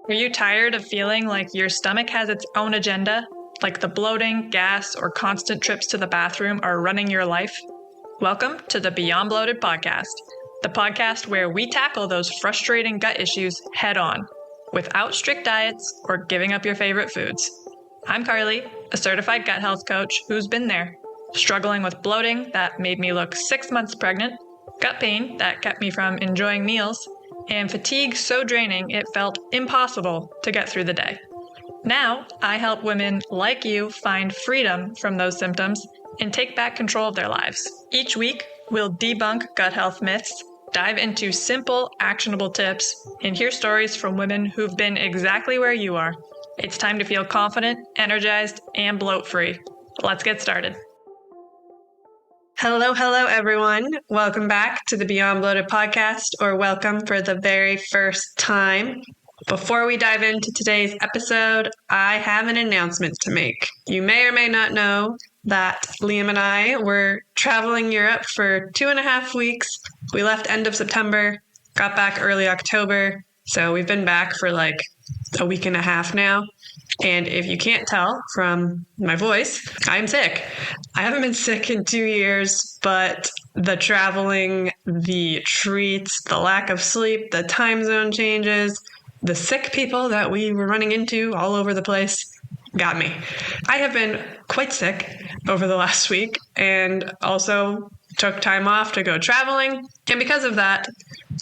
Are you tired of feeling like your stomach has its own agenda? Like the bloating, gas, or constant trips to the bathroom are running your life? Welcome to the Beyond Bloated podcast, the podcast where we tackle those frustrating gut issues head on, without strict diets or giving up your favorite foods. I'm Carly, a certified gut health coach who's been there, struggling with bloating that made me look 6 months pregnant, gut pain that kept me from enjoying meals, and fatigue so draining it felt impossible to get through the day. Now, I help women like you find freedom from those symptoms and take back control of their lives. Each week, we'll debunk gut health myths, dive into simple, actionable tips, and hear stories from women who've been exactly where you are. It's time to feel confident, energized, and bloat-free. Let's get started. Hello, everyone. Welcome back to the Beyond Bloated podcast, or welcome for the very first time. Before we dive into today's episode, I have an announcement to make. You may or may not know that Liam and I were traveling Europe for 2.5 weeks. We left end of September, got back early October, so we've been back for like a week and a half now. And if you can't tell from my voice, I'm sick. I haven't been sick in 2 years, but the traveling, the treats, the lack of sleep, the time zone changes, the sick people that we were running into all over the place got me. I have been quite sick over the last week and also took time off to go traveling. And because of that,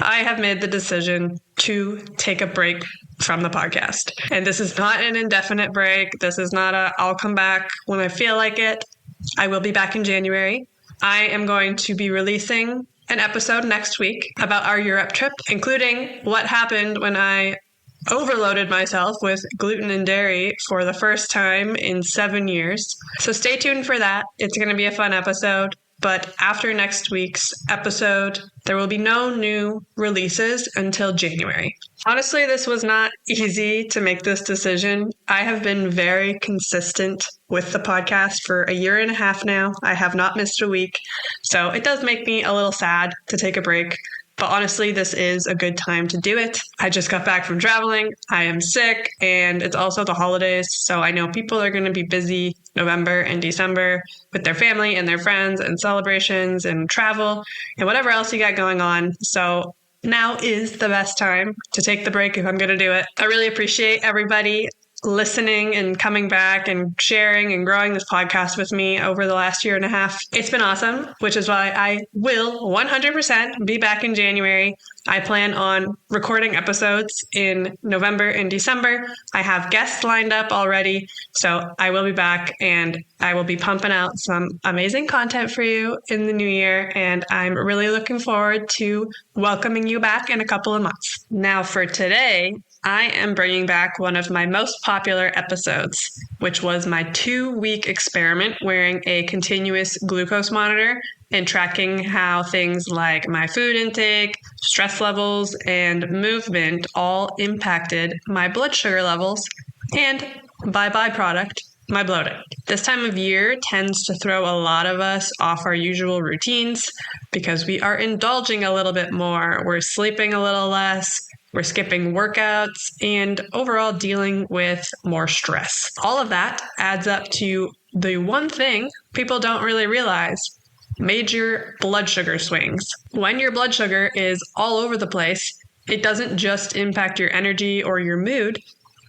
I have made the decision to take a break from the podcast. And this is not an indefinite break. This is not I'll come back when I feel like it. I will be back in January. I am going to be releasing an episode next week about our Europe trip, including what happened when I overloaded myself with gluten and dairy for the first time in 7 years. So stay tuned for that. It's going to be a fun episode. But after next week's episode, there will be no new releases until January. Honestly, this was not easy to make this decision. I have been very consistent with the podcast for 1.5 years now. I have not missed a week. So it does make me a little sad to take a break. But honestly, this is a good time to do it. I just got back from traveling. I am sick, and it's also the holidays. So I know people are going to be busy November and December with their family and their friends and celebrations and travel and whatever else you got going on. So now is the best time to take the break if I'm going to do it. I really appreciate everybody listening and coming back and sharing and growing this podcast with me over the last 1.5 years. It's been awesome, which is why I will 100% be back in January. I plan on recording episodes in November and December. I have guests lined up already, so I will be back and I will be pumping out some amazing content for you in the new year, and I'm really looking forward to welcoming you back in a couple of months. Now for today, I am bringing back one of my most popular episodes, which was my 2-week experiment wearing a continuous glucose monitor and tracking how things like my food intake, stress levels, and movement all impacted my blood sugar levels and, by byproduct, my bloating. This time of year tends to throw a lot of us off our usual routines because we are indulging a little bit more. We're sleeping a little less. We're skipping workouts and overall dealing with more stress. All of that adds up to the one thing people don't really realize: major blood sugar swings. When your blood sugar is all over the place, it doesn't just impact your energy or your mood.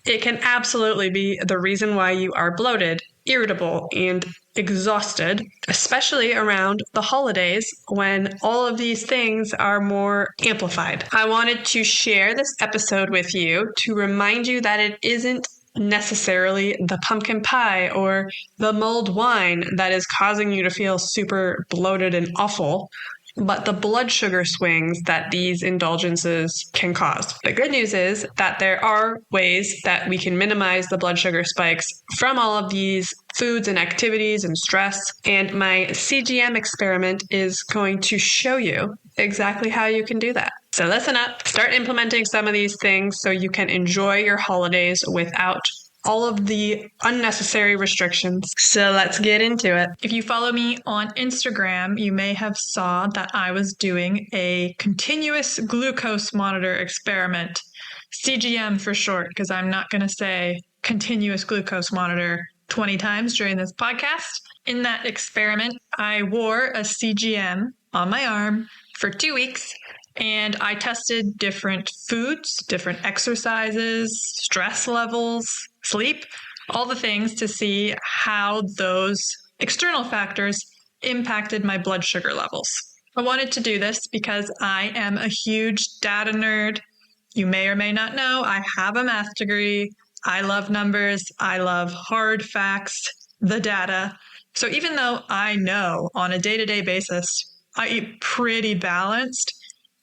It can absolutely be the reason why you are bloated, irritable, and exhausted, especially around the holidays when all of these things are more amplified. I wanted to share this episode with you to remind you that it isn't necessarily the pumpkin pie or the mulled wine that is causing you to feel super bloated and awful, but the blood sugar swings that these indulgences can cause. The good news is that there are ways that we can minimize the blood sugar spikes from all of these foods and activities and stress. And my CGM experiment is going to show you exactly how you can do that. So listen up, start implementing some of these things so you can enjoy your holidays without all of the unnecessary restrictions. So let's get into it. If you follow me on Instagram, you may have saw that I was doing a continuous glucose monitor experiment. CGM for short, because I'm not going to say continuous glucose monitor 20 times during this podcast. In that experiment, I wore a CGM on my arm for 2 weeks, and I tested different foods, different exercises, stress levels, sleep, all the things to see how those external factors impacted my blood sugar levels. I wanted to do this because I am a huge data nerd. You may or may not know, I have a math degree. I love numbers. I love hard facts, the data. So even though I know on a day-to-day basis, I eat pretty balanced,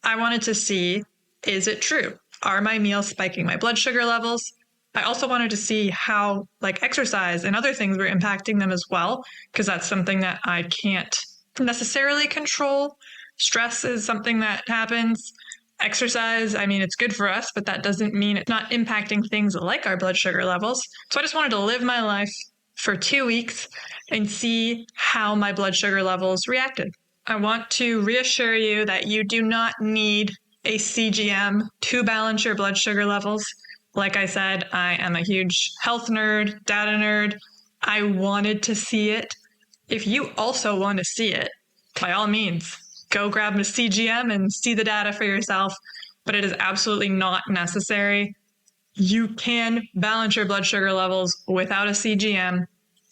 I wanted to see, is it true? Are my meals spiking my blood sugar levels? I also wanted to see how exercise and other things were impacting them as well, because that's something that I can't necessarily control. Stress is something that happens. Exercise, it's good for us, but that doesn't mean it's not impacting things like our blood sugar levels. So I just wanted to live my life for 2 weeks and see how my blood sugar levels reacted. I want to reassure you that you do not need a CGM to balance your blood sugar levels. Like I said, I am a huge health nerd, data nerd. I wanted to see it. If you also want to see it, by all means, go grab a CGM and see the data for yourself, but it is absolutely not necessary. You can balance your blood sugar levels without a CGM.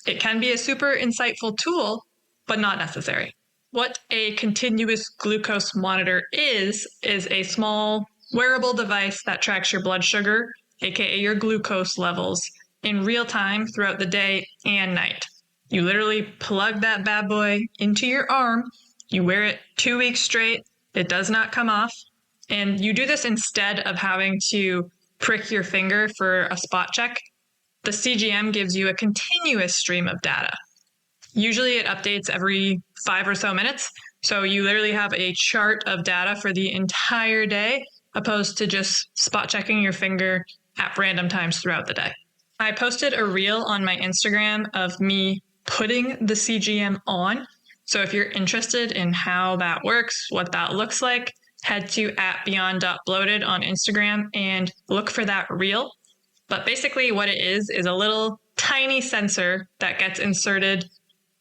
It can be a super insightful tool, but not necessary. What a continuous glucose monitor is a small wearable device that tracks your blood sugar, aka your glucose levels, in real time throughout the day and night. You literally plug that bad boy into your arm. You wear it 2 weeks straight. It does not come off. And you do this instead of having to prick your finger for a spot check. The CGM gives you a continuous stream of data. Usually it updates every 5 or so minutes. So you literally have a chart of data for the entire day, opposed to just spot checking your finger at random times throughout the day. I posted a reel on my Instagram of me putting the CGM on. So if you're interested in how that works, what that looks like, head to @beyond.bloated on Instagram and look for that reel. But basically what it is a little tiny sensor that gets inserted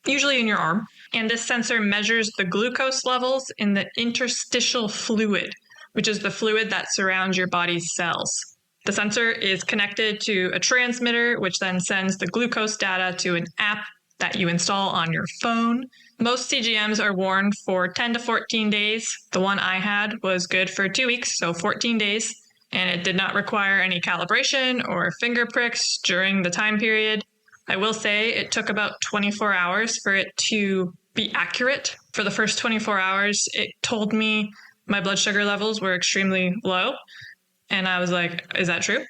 usually in your arm. And this sensor measures the glucose levels in the interstitial fluid, which is the fluid that surrounds your body's cells. The sensor is connected to a transmitter, which then sends the glucose data to an app that you install on your phone. Most CGMs are worn for 10 to 14 days. The one I had was good for 2 weeks, so 14 days, and it did not require any calibration or finger pricks during the time period. I will say it took about 24 hours for it to be accurate. For the first 24 hours, it told me my blood sugar levels were extremely low. And I was like, is that true?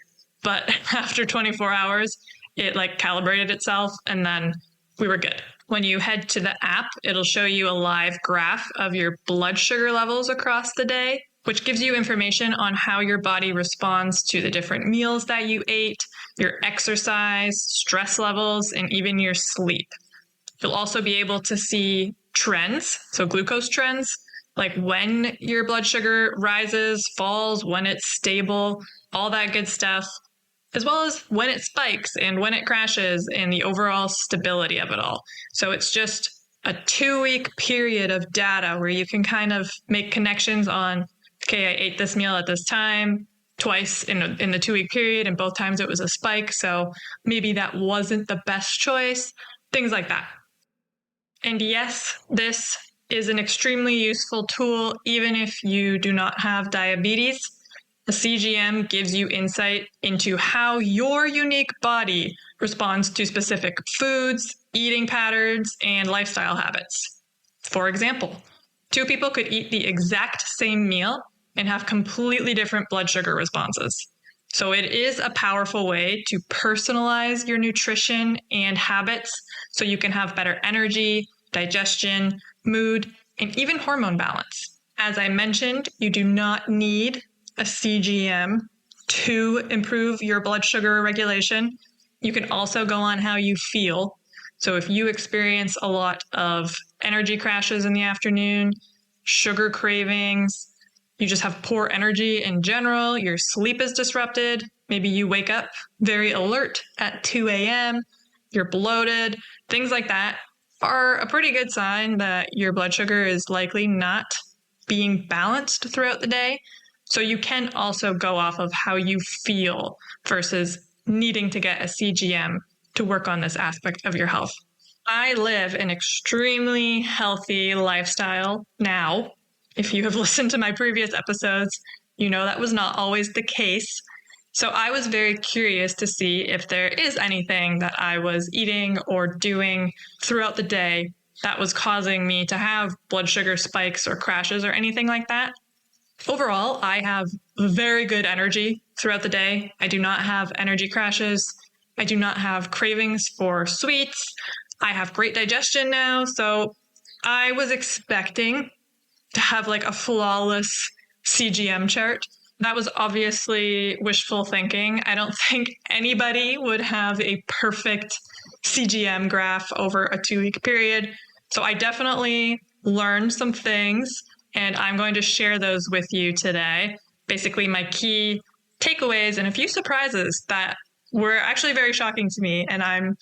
But after 24 hours, it calibrated itself, and then we were good. When you head to the app, it'll show you a live graph of your blood sugar levels across the day, which gives you information on how your body responds to the different meals that you ate, your exercise, stress levels, and even your sleep. You'll also be able to see trends, so glucose trends, like when your blood sugar rises, falls, when it's stable, all that good stuff, as well as when it spikes and when it crashes and the overall stability of it all. So it's just a 2-week period of data where you can kind of make connections on, okay, I ate this meal at this time twice in the 2-week period, and both times it was a spike, so maybe that wasn't the best choice, things like that. And yes, this is an extremely useful tool even if you do not have diabetes. The CGM gives you insight into how your unique body responds to specific foods, eating patterns, and lifestyle habits. For example, 2 people could eat the exact same meal and have completely different blood sugar responses. So it is a powerful way to personalize your nutrition and habits so you can have better energy, digestion, mood, and even hormone balance. As I mentioned, you do not need a CGM to improve your blood sugar regulation. You can also go on how you feel. So if you experience a lot of energy crashes in the afternoon, sugar cravings, you just have poor energy in general, your sleep is disrupted, maybe you wake up very alert at 2 a.m., you're bloated, things like that are a pretty good sign that your blood sugar is likely not being balanced throughout the day. So you can also go off of how you feel versus needing to get a CGM to work on this aspect of your health. I live an extremely healthy lifestyle now. If you have listened to my previous episodes, you know that was not always the case. So I was very curious to see if there is anything that I was eating or doing throughout the day that was causing me to have blood sugar spikes or crashes or anything like that. Overall, I have very good energy throughout the day. I do not have energy crashes. I do not have cravings for sweets. I have great digestion now. So I was expecting to have like a flawless CGM chart. That was obviously wishful thinking. I don't think anybody would have a perfect CGM graph over a 2-week period. So I definitely learned some things, and I'm going to share those with you today. Basically, my key takeaways and a few surprises that were actually very shocking to me. And I'm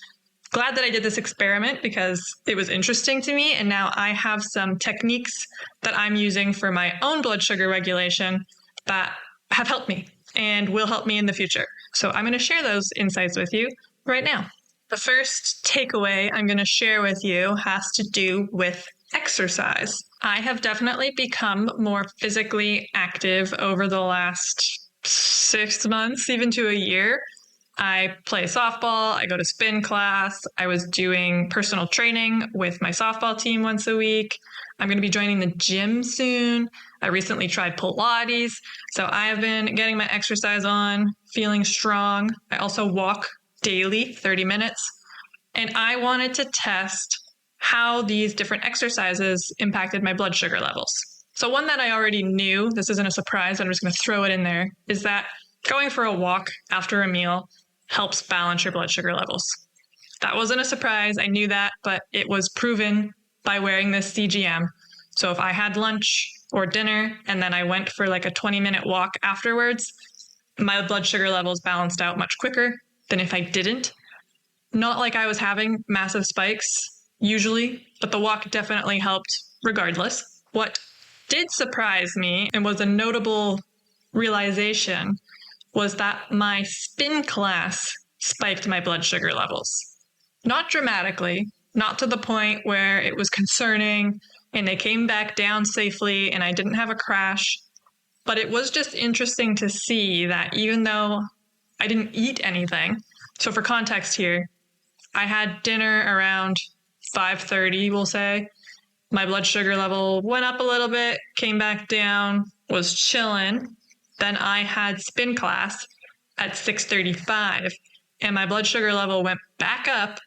glad that I did this experiment because it was interesting to me. And now I have some techniques that I'm using for my own blood sugar regulation that have helped me and will help me in the future. So I'm going to share those insights with you right now. The first takeaway I'm going to share with you has to do with exercise. I have definitely become more physically active over the last 6 months, even to a year. I play softball, I go to spin class, I was doing personal training with my softball team once a week. I'm going to be joining the gym soon. I recently tried Pilates. So I have been getting my exercise on, feeling strong. I also walk daily, 30 minutes. And I wanted to test how these different exercises impacted my blood sugar levels. So one that I already knew, this isn't a surprise, I'm just going to throw it in there, is that going for a walk after a meal helps balance your blood sugar levels. That wasn't a surprise. I knew that, but it was proven by wearing this CGM. So if I had lunch or dinner and then I went for like a 20-minute walk afterwards, my blood sugar levels balanced out much quicker than if I didn't. Not like I was having massive spikes usually, but the walk definitely helped regardless. What did surprise me and was a notable realization was that my spin class spiked my blood sugar levels. Not dramatically, not to the point where it was concerning and they came back down safely and I didn't have a crash, but it was just interesting to see that even though I didn't eat anything, so for context here, I had dinner around 5:30, we'll say. My blood sugar level went up a little bit, came back down, was chilling. Then I had spin class at 6:35 and my blood sugar level went back up,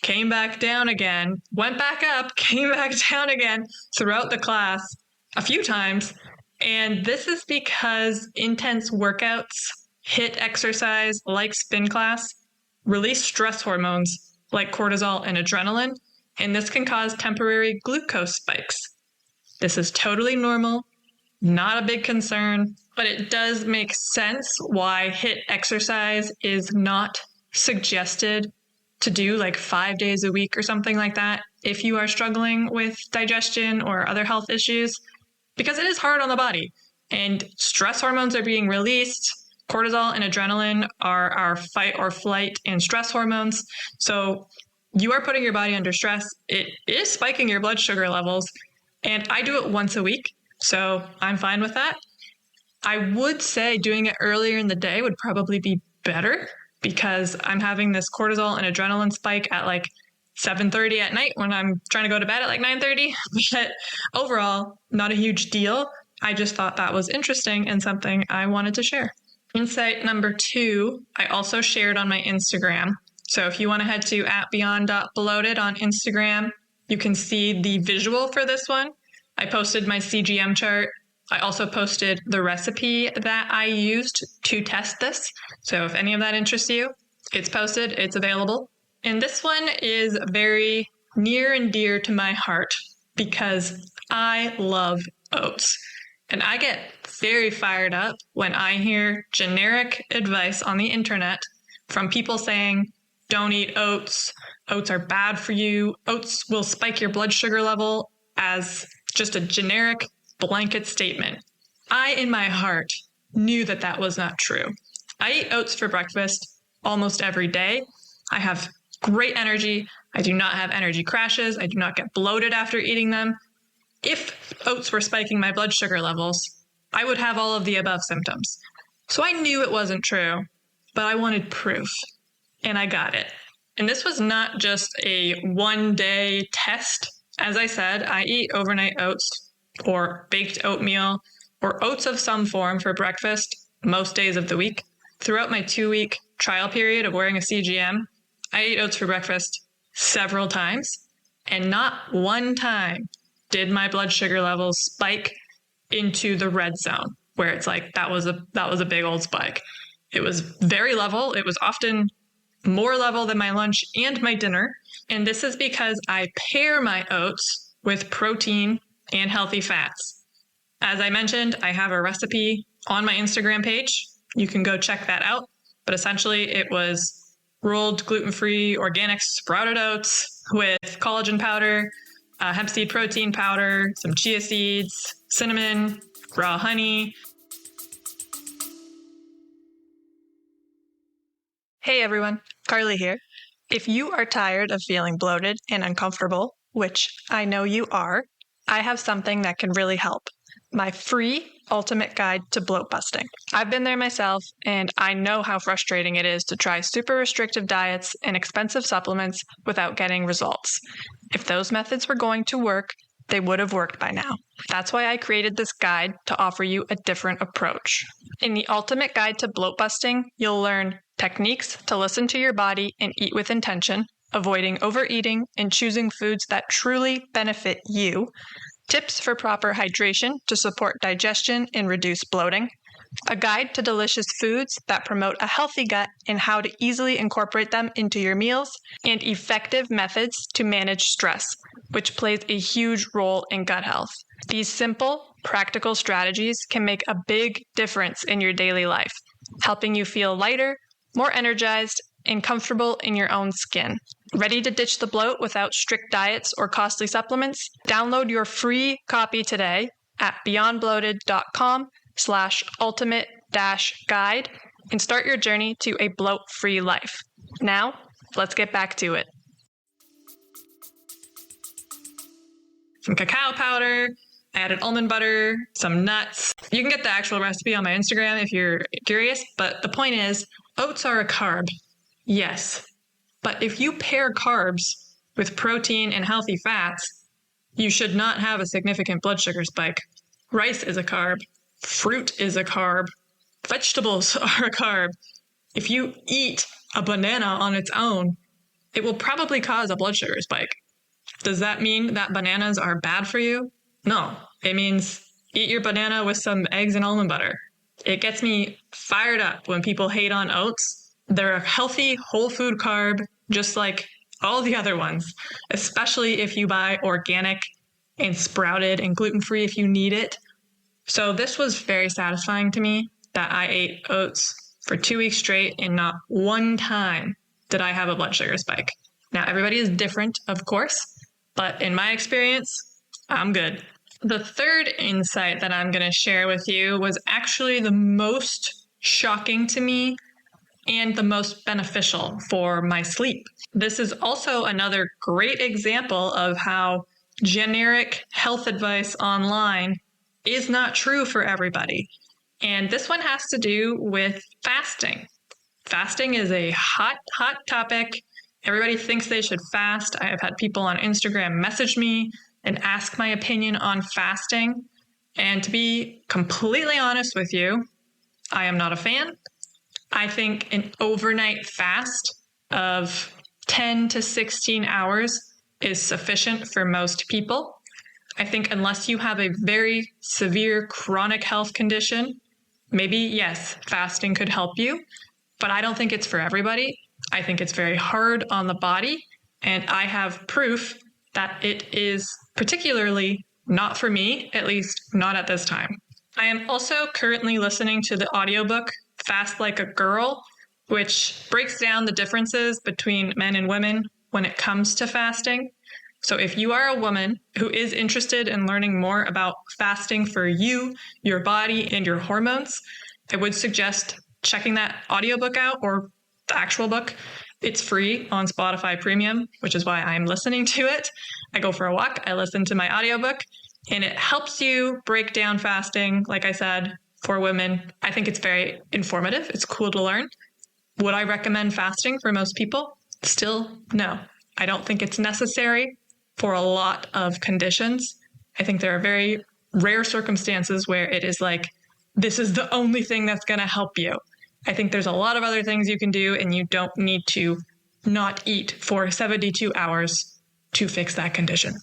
came back down again, went back up, came back down again throughout the class a few times. And this is because intense workouts, HIIT exercise like spin class, release stress hormones like cortisol and adrenaline, and this can cause temporary glucose spikes. This is totally normal, not a big concern, but it does make sense why HIIT exercise is not suggested to do like 5 days a week or something like that if you are struggling with digestion or other health issues, because it is hard on the body and stress hormones are being released. Cortisol and adrenaline are our fight or flight and stress hormones. So you are putting your body under stress. It is spiking your blood sugar levels. And I do it once a week, so I'm fine with that. I would say doing it earlier in the day would probably be better because I'm having this cortisol and adrenaline spike at like 7:30 at night when I'm trying to go to bed at like 9:30. But overall, not a huge deal. I just thought that was interesting and something I wanted to share. Insight number 2, I also shared on my Instagram. So if you want to head to @beyond.bloated on Instagram, you can see the visual for this one. I posted my CGM chart. I also posted the recipe that I used to test this. So if any of that interests you, it's posted, it's available. And this one is very near and dear to my heart because I love oats. And I get very fired up when I hear generic advice on the internet from people saying, don't eat oats. Oats are bad for you. Oats will spike your blood sugar level, as just a generic blanket statement. I, in my heart, knew that that was not true. I eat oats for breakfast almost every day. I have great energy. I do not have energy crashes. I do not get bloated after eating them. If oats were spiking my blood sugar levels, I would have all of the above symptoms. So I knew it wasn't true, but I wanted proof, and I got it. And this was not just a one-day test. As I said, I eat overnight oats or baked oatmeal or oats of some form for breakfast most days of the week. Throughout my 2-week trial period of wearing a CGM, I ate oats for breakfast several times, and not one time did my blood sugar levels spike into the red zone, where it's like that was a big old spike. It was very level. It was often more level than my lunch and my dinner. And this is because I pair my oats with protein and healthy fats. As I mentioned, I have a recipe on my Instagram page. You can go check that out. But essentially, it was rolled gluten-free organic sprouted oats with collagen powder, hemp seed protein powder, some chia seeds, cinnamon, raw honey. Hey everyone, Carly here. If you are tired of feeling bloated and uncomfortable, which I know you are, I have something that can really help. My free ultimate guide to bloat busting. I've been there myself, and I know how frustrating it is to try super restrictive diets and expensive supplements without getting results. If those methods were going to work, they would have worked by now. That's why I created this guide to offer you a different approach. In the ultimate guide to bloat busting, you'll learn techniques to listen to your body and eat with intention, avoiding overeating and choosing foods that truly benefit you, tips for proper hydration to support digestion and reduce bloating, a guide to delicious foods that promote a healthy gut and how to easily incorporate them into your meals, and effective methods to manage stress, which plays a huge role in gut health. These simple, practical strategies can make a big difference in your daily life, helping you feel lighter, more energized, and comfortable in your own skin. Ready to ditch the bloat without strict diets or costly supplements? Download your free copy today at beyondbloated.com/ultimate-guide and start your journey to a bloat-free life. Now, let's get back to it. Some cacao powder, I added almond butter, some nuts. You can get the actual recipe on my Instagram if you're curious, but the point is, oats are a carb. Yes, but if you pair carbs with protein and healthy fats, you should not have a significant blood sugar spike. Rice is a carb. Fruit is a carb. Vegetables are a carb. If you eat a banana on its own, it will probably cause a blood sugar spike. Does that mean that bananas are bad for you? No, it means eat your banana with some eggs and almond butter. It gets me fired up when people hate on oats. They're a healthy, whole food carb, just like all the other ones, especially if you buy organic and sprouted and gluten-free if you need it. So this was very satisfying to me that I ate oats for 2 weeks straight and not one time did I have a blood sugar spike. Now, everybody is different, of course, but in my experience, I'm good. The third insight that I'm going to share with you was actually the most shocking to me and the most beneficial for my sleep. This is also another great example of how generic health advice online is not true for everybody. And this one has to do with fasting. Fasting is a hot topic. Everybody thinks they should fast. I have had people on Instagram message me and ask my opinion on fasting. And to be completely honest with you, I am not a fan. I think an overnight fast of 10 to 16 hours is sufficient for most people. I think unless you have a very severe chronic health condition, maybe, yes, fasting could help you, but I don't think it's for everybody. I think it's very hard on the body, and I have proof that it is particularly not for me, at least not at this time. I am also currently listening to the audiobook Fast Like a Girl, which breaks down the differences between men and women when it comes to fasting. So if you are a woman who is interested in learning more about fasting for you, your body, and your hormones, I would suggest checking that audiobook out or the actual book. It's free on Spotify Premium, which is why I'm listening to it. I go for a walk, I listen to my audiobook, and it helps you break down fasting, like I said, for women. I think it's very informative. It's cool to learn. Would I recommend fasting for most people? Still, no. I don't think it's necessary for a lot of conditions. I think there are very rare circumstances where it is like, this is the only thing that's going to help you. I think there's a lot of other things you can do, and you don't need to not eat for 72 hours to fix that condition.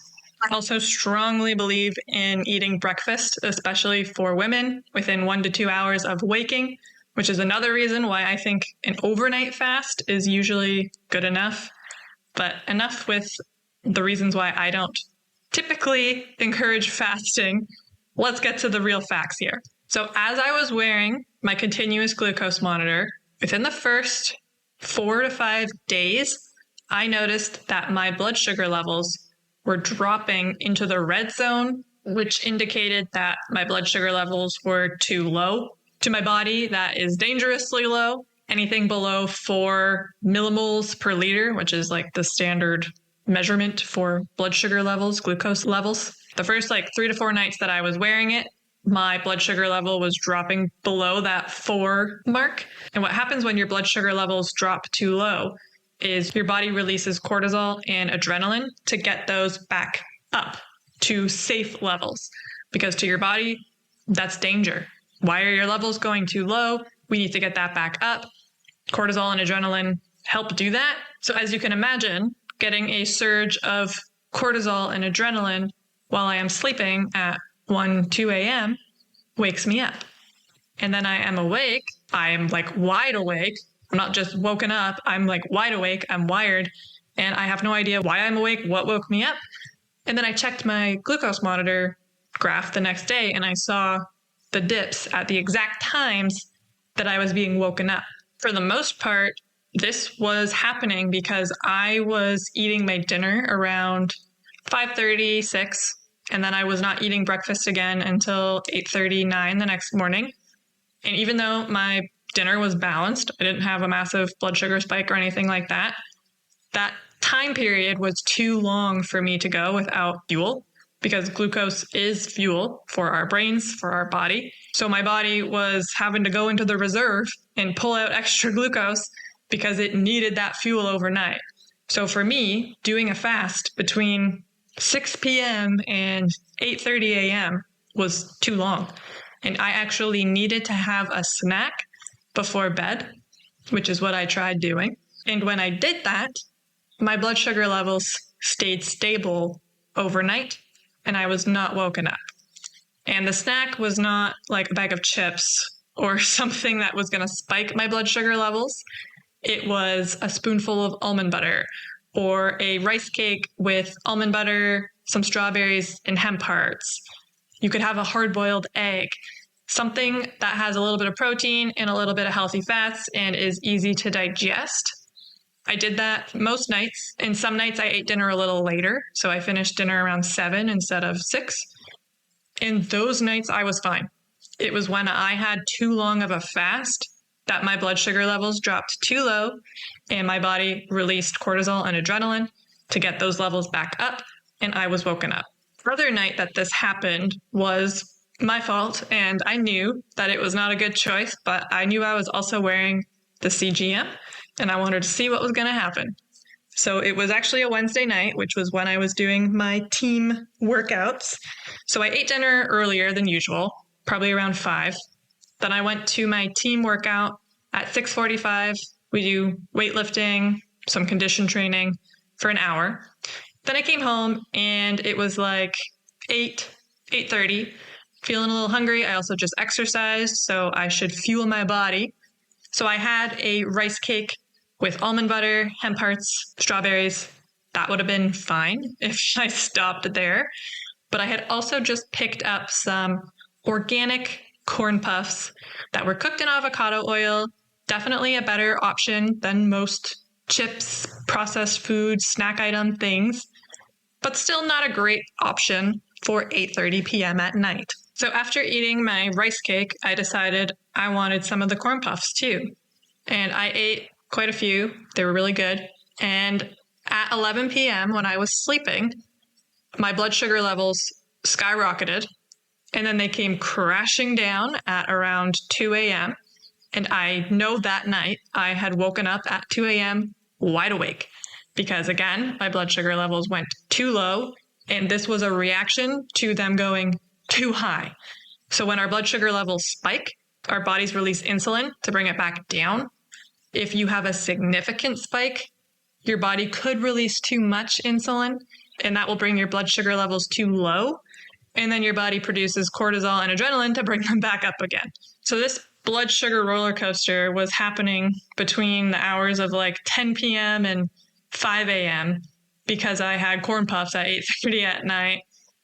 I also strongly believe in eating breakfast, especially for women, within 1 to 2 hours of waking, which is another reason why I think an overnight fast is usually good enough. But enough with the reasons why I don't typically encourage fasting. Let's get to the real facts here. So as I was wearing my continuous glucose monitor, within the first 4 to 5 days, I noticed that my blood sugar levels were dropping into the red zone, which indicated that my blood sugar levels were too low. To my body, that is dangerously low. Anything below 4 millimoles per liter, which is like the standard measurement for blood sugar levels, glucose levels. The first 3 to 4 nights that I was wearing it, my blood sugar level was dropping below that 4 mark. And what happens when your blood sugar levels drop too low is your body releases cortisol and adrenaline to get those back up to safe levels. Because to your body, that's danger. Why are your levels going too low? We need to get that back up. Cortisol and adrenaline help do that. So as you can imagine, getting a surge of cortisol and adrenaline while I am sleeping at 1, 2 a.m. wakes me up. And then I am awake. I am wide awake. I'm not just woken up. I'm wide awake. I'm wired. And I have no idea why I'm awake, what woke me up. And then I checked my glucose monitor graph the next day, and I saw the dips at the exact times that I was being woken up. For the most part, this was happening because I was eating my dinner around 5:30, 6, and then I was not eating breakfast again until 8:30, 9 the next morning. And even though my dinner was balanced, I didn't have a massive blood sugar spike or anything like that, that time period was too long for me to go without fuel, because glucose is fuel for our brains, for our body. So my body was having to go into the reserve and pull out extra glucose because it needed that fuel overnight. So for me, doing a fast between 6 p.m. and 8:30 a.m. was too long. And I actually needed to have a snack before bed, which is what I tried doing. And when I did that, my blood sugar levels stayed stable overnight, and I was not woken up. And the snack was not like a bag of chips or something that was going to spike my blood sugar levels. It was a spoonful of almond butter or a rice cake with almond butter, some strawberries, and hemp hearts. You could have a hard-boiled egg, something that has a little bit of protein and a little bit of healthy fats and is easy to digest. I did that most nights, and some nights I ate dinner a little later, so I finished dinner around 7 instead of 6. And those nights I was fine. It was when I had too long of a fast that my blood sugar levels dropped too low, and my body released cortisol and adrenaline to get those levels back up, and I was woken up. The other night that this happened was my fault, and I knew that it was not a good choice, but I knew I was also wearing the CGM, and I wanted to see what was going to happen. So it was actually a Wednesday night, which was when I was doing my team workouts. So I ate dinner earlier than usual, probably around 5. Then I went to my team workout at 6:45. We do weightlifting, some condition training for an hour. Then I came home and it was 8:30, feeling a little hungry. I also just exercised, so I should fuel my body. So I had a rice cake with almond butter, hemp hearts, strawberries. That would have been fine if I stopped there. But I had also just picked up some organic corn puffs that were cooked in avocado oil. Definitely a better option than most chips, processed food, snack item things, but still not a great option for 8:30 p.m. at night. So after eating my rice cake, I decided I wanted some of the corn puffs too. And I ate quite a few. They were really good. And at 11 p.m. when I was sleeping, my blood sugar levels skyrocketed. And then they came crashing down at around 2 a.m. And I know that night I had woken up at 2 a.m. wide awake because, again, my blood sugar levels went too low. And this was a reaction to them going too high. So when our blood sugar levels spike, our bodies release insulin to bring it back down. If you have a significant spike, your body could release too much insulin, and that will bring your blood sugar levels too low. And then your body produces cortisol and adrenaline to bring them back up again. So this blood sugar roller coaster was happening between the hours of like 10 p.m. and 5 a.m. because I had corn puffs at 8:30 at night,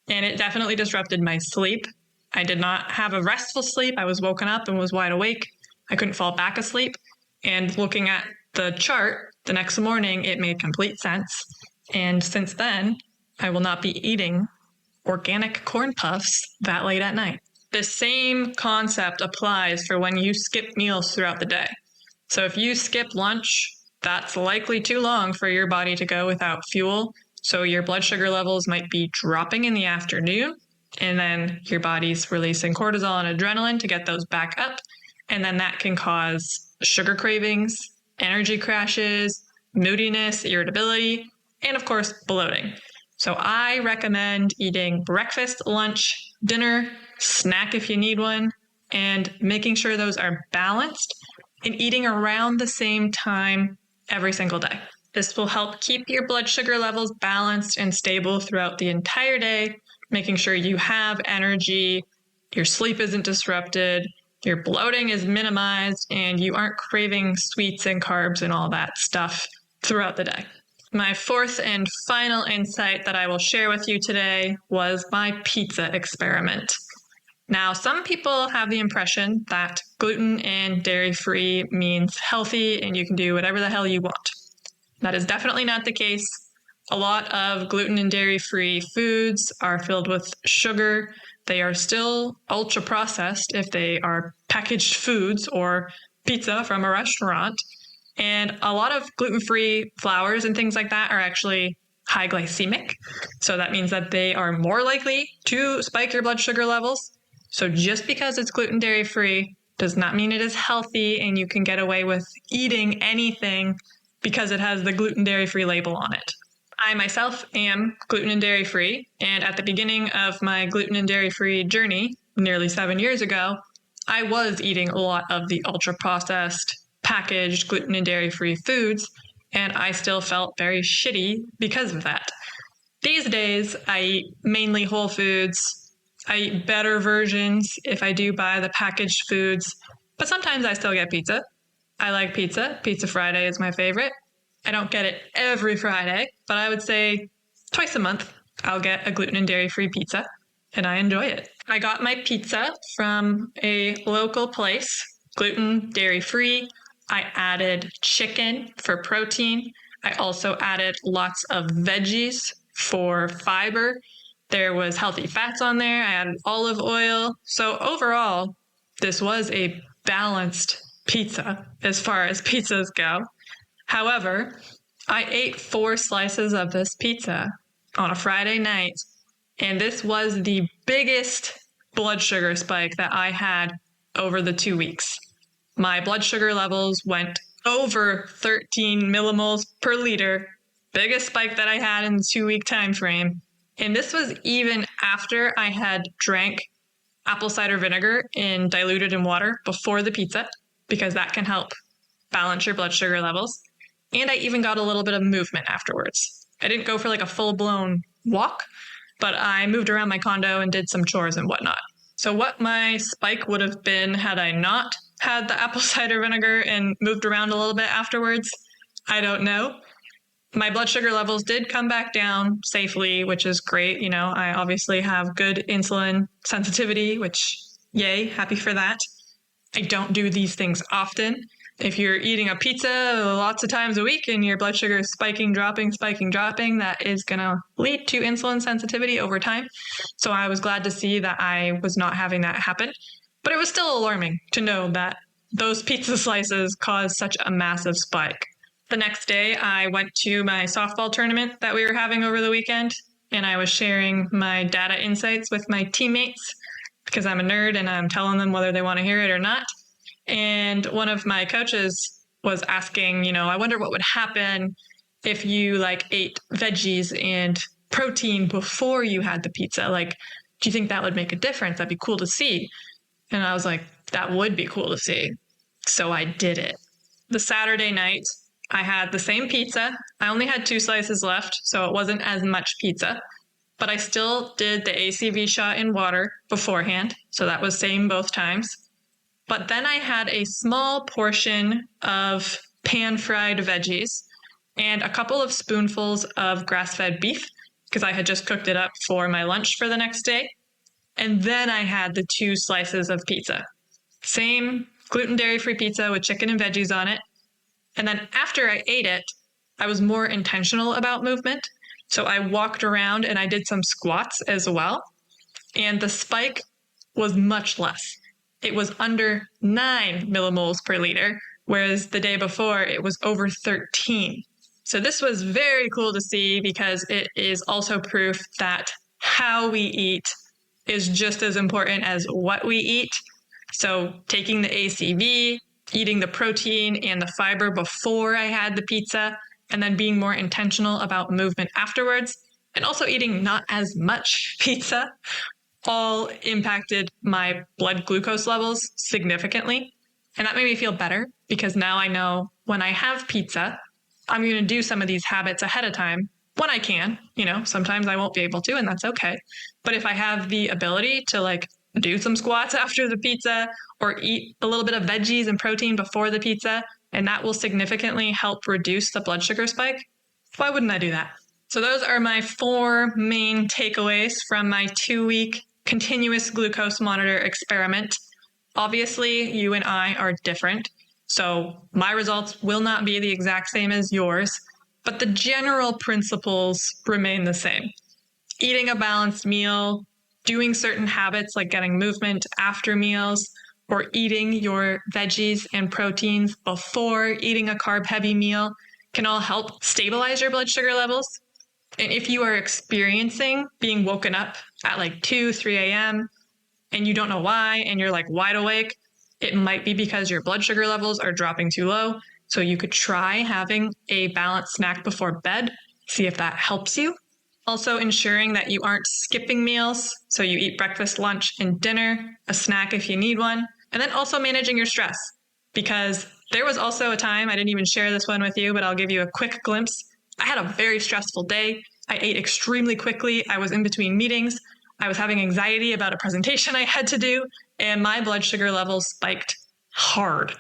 and it definitely disrupted my sleep. I did not have a restful sleep. I was woken up and was wide awake. I couldn't fall back asleep. And looking at the chart the next morning, it made complete sense. And since then, I will not be eating organic corn puffs that late at night. The same concept applies for when you skip meals throughout the day. So if you skip lunch, that's likely too long for your body to go without fuel. So your blood sugar levels might be dropping in the afternoon, and then your body's releasing cortisol and adrenaline to get those back up. And then that can cause sugar cravings, energy crashes, moodiness, irritability, and of course, bloating. So I recommend eating breakfast, lunch, dinner, snack if you need one, and making sure those are balanced and eating around the same time every single day. This will help keep your blood sugar levels balanced and stable throughout the entire day, making sure you have energy, your sleep isn't disrupted, your bloating is minimized, and you aren't craving sweets and carbs and all that stuff throughout the day. My fourth and final insight that I will share with you today was my pizza experiment. Now, some people have the impression that gluten and dairy-free means healthy and you can do whatever the hell you want. That is definitely not the case. A lot of gluten and dairy-free foods are filled with sugar. They are still ultra-processed if they are packaged foods or pizza from a restaurant. And a lot of gluten-free flours and things like that are actually high glycemic. So that means that they are more likely to spike your blood sugar levels. So just because it's gluten dairy-free does not mean it is healthy and you can get away with eating anything because it has the gluten dairy-free label on it. I myself am gluten and dairy-free, and at the beginning of my gluten and dairy-free journey, nearly 7 years ago, I was eating a lot of the ultra-processed, packaged gluten and dairy-free foods, and I still felt very shitty because of that. These days, I eat mainly whole foods. I eat better versions if I do buy the packaged foods, but sometimes I still get pizza. I like pizza. Pizza Friday is my favorite. I don't get it every Friday, but I would say twice a month I'll get a gluten and dairy-free pizza, and I enjoy it. I got my pizza from a local place, gluten, dairy-free. I added chicken for protein. I also added lots of veggies for fiber. There was healthy fats on there. I added olive oil. So overall, this was a balanced pizza as far as pizzas go. However, I ate 4 slices of this pizza on a Friday night, and this was the biggest blood sugar spike that I had over the 2 weeks. My blood sugar levels went over 13 millimoles per liter, biggest spike that I had in the 2-week time frame. And this was even after I had drank apple cider vinegar diluted in water before the pizza, because that can help balance your blood sugar levels. And I even got a little bit of movement afterwards. I didn't go for like a full-blown walk, but I moved around my condo and did some chores and whatnot. So what my spike would have been had I not had the apple cider vinegar and moved around a little bit afterwards, I don't know. My blood sugar levels did come back down safely, which is great. You know, I obviously have good insulin sensitivity, which Yay, happy for that. I don't do these things often. If you're eating a pizza lots of times a week and your blood sugar is spiking, dropping, that is going to lead to insulin sensitivity over time. So I was glad to see that I was not having that happen. But it was still alarming to know that those pizza slices caused such a massive spike. The next day, I went to my softball tournament that we were having over the weekend, and I was sharing my data insights with my teammates because I'm a nerd and I'm telling them whether they want to hear it or not. And one of my coaches was asking, I wonder what would happen if you ate veggies and protein before you had the pizza. Do you think that would make a difference? That'd be cool to see. And I was like, that would be cool to see. So I did it. The Saturday night, I had the same pizza. I only had 2 slices left, so it wasn't as much pizza. But I still did the ACV shot in water beforehand, so that was same both times. But then I had a small portion of pan-fried veggies and a couple of spoonfuls of grass-fed beef because I had just cooked it up for my lunch for the next day. And then I had the 2 slices of pizza. Same gluten dairy-free pizza with chicken and veggies on it. And then after I ate it, I was more intentional about movement. So I walked around and I did some squats as well. And the spike was much less. It was under 9 millimoles per liter, whereas the day before it was over 13. So this was very cool to see because it is also proof that how we eat is just as important as what we eat. So taking the ACV, eating the protein and the fiber before I had the pizza, and then being more intentional about movement afterwards, and also eating not as much pizza, all impacted my blood glucose levels significantly. And that made me feel better because now I know when I have pizza, I'm going to do some of these habits ahead of time when I can. Sometimes I won't be able to, and that's okay. But if I have the ability to do some squats after the pizza or eat a little bit of veggies and protein before the pizza, and that will significantly help reduce the blood sugar spike, why wouldn't I do that? So those are my 4 main takeaways from my 2-week continuous glucose monitor experiment. Obviously, you and I are different, so my results will not be the exact same as yours, but the general principles remain the same. Eating a balanced meal, doing certain habits like getting movement after meals, or eating your veggies and proteins before eating a carb-heavy meal can all help stabilize your blood sugar levels. And if you are experiencing being woken up at 2, 3 a.m. and you don't know why, and you're wide awake, it might be because your blood sugar levels are dropping too low. So you could try having a balanced snack before bed, see if that helps you. Also ensuring that you aren't skipping meals. So you eat breakfast, lunch, and dinner, a snack if you need one. And then also managing your stress, because there was also a time, I didn't even share this one with you, but I'll give you a quick glimpse. I had a very stressful day. I ate extremely quickly. I was in between meetings. I was having anxiety about a presentation I had to do, and my blood sugar levels spiked hard.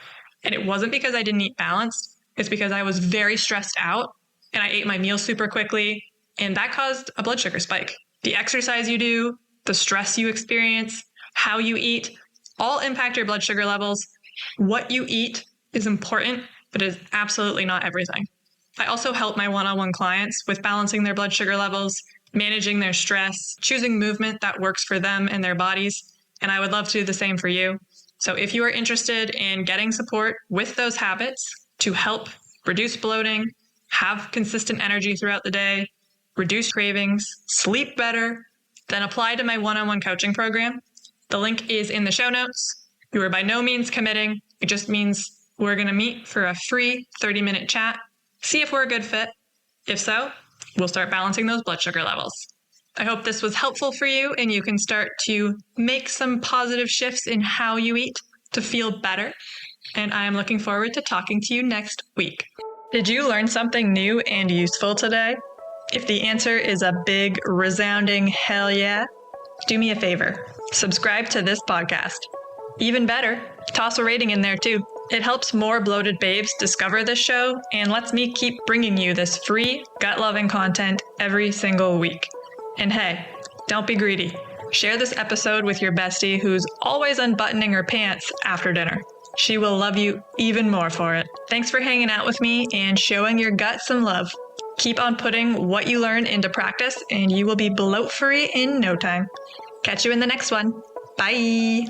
And it wasn't because I didn't eat balanced. It's because I was very stressed out and I ate my meal super quickly, and that caused a blood sugar spike. The exercise you do, the stress you experience, how you eat, all impact your blood sugar levels. What you eat is important, but it is absolutely not everything. I also help my one-on-one clients with balancing their blood sugar levels, managing their stress, choosing movement that works for them and their bodies. And I would love to do the same for you. So if you are interested in getting support with those habits to help reduce bloating, have consistent energy throughout the day, reduce cravings, sleep better, then apply to my one-on-one coaching program. The link is in the show notes. You are by no means committing. It just means we're going to meet for a free 30-minute chat, see if we're a good fit. If so, we'll start balancing those blood sugar levels. I hope this was helpful for you and you can start to make some positive shifts in how you eat to feel better. And I am looking forward to talking to you next week. Did you learn something new and useful today? If the answer is a big, resounding hell yeah, do me a favor. Subscribe to this podcast. Even better, toss a rating in there too. It helps more bloated babes discover this show and lets me keep bringing you this free, gut-loving content every single week. And hey, don't be greedy. Share this episode with your bestie who's always unbuttoning her pants after dinner. She will love you even more for it. Thanks for hanging out with me and showing your gut some love. Keep on putting what you learn into practice and you will be bloat free in no time. Catch you in the next one. Bye.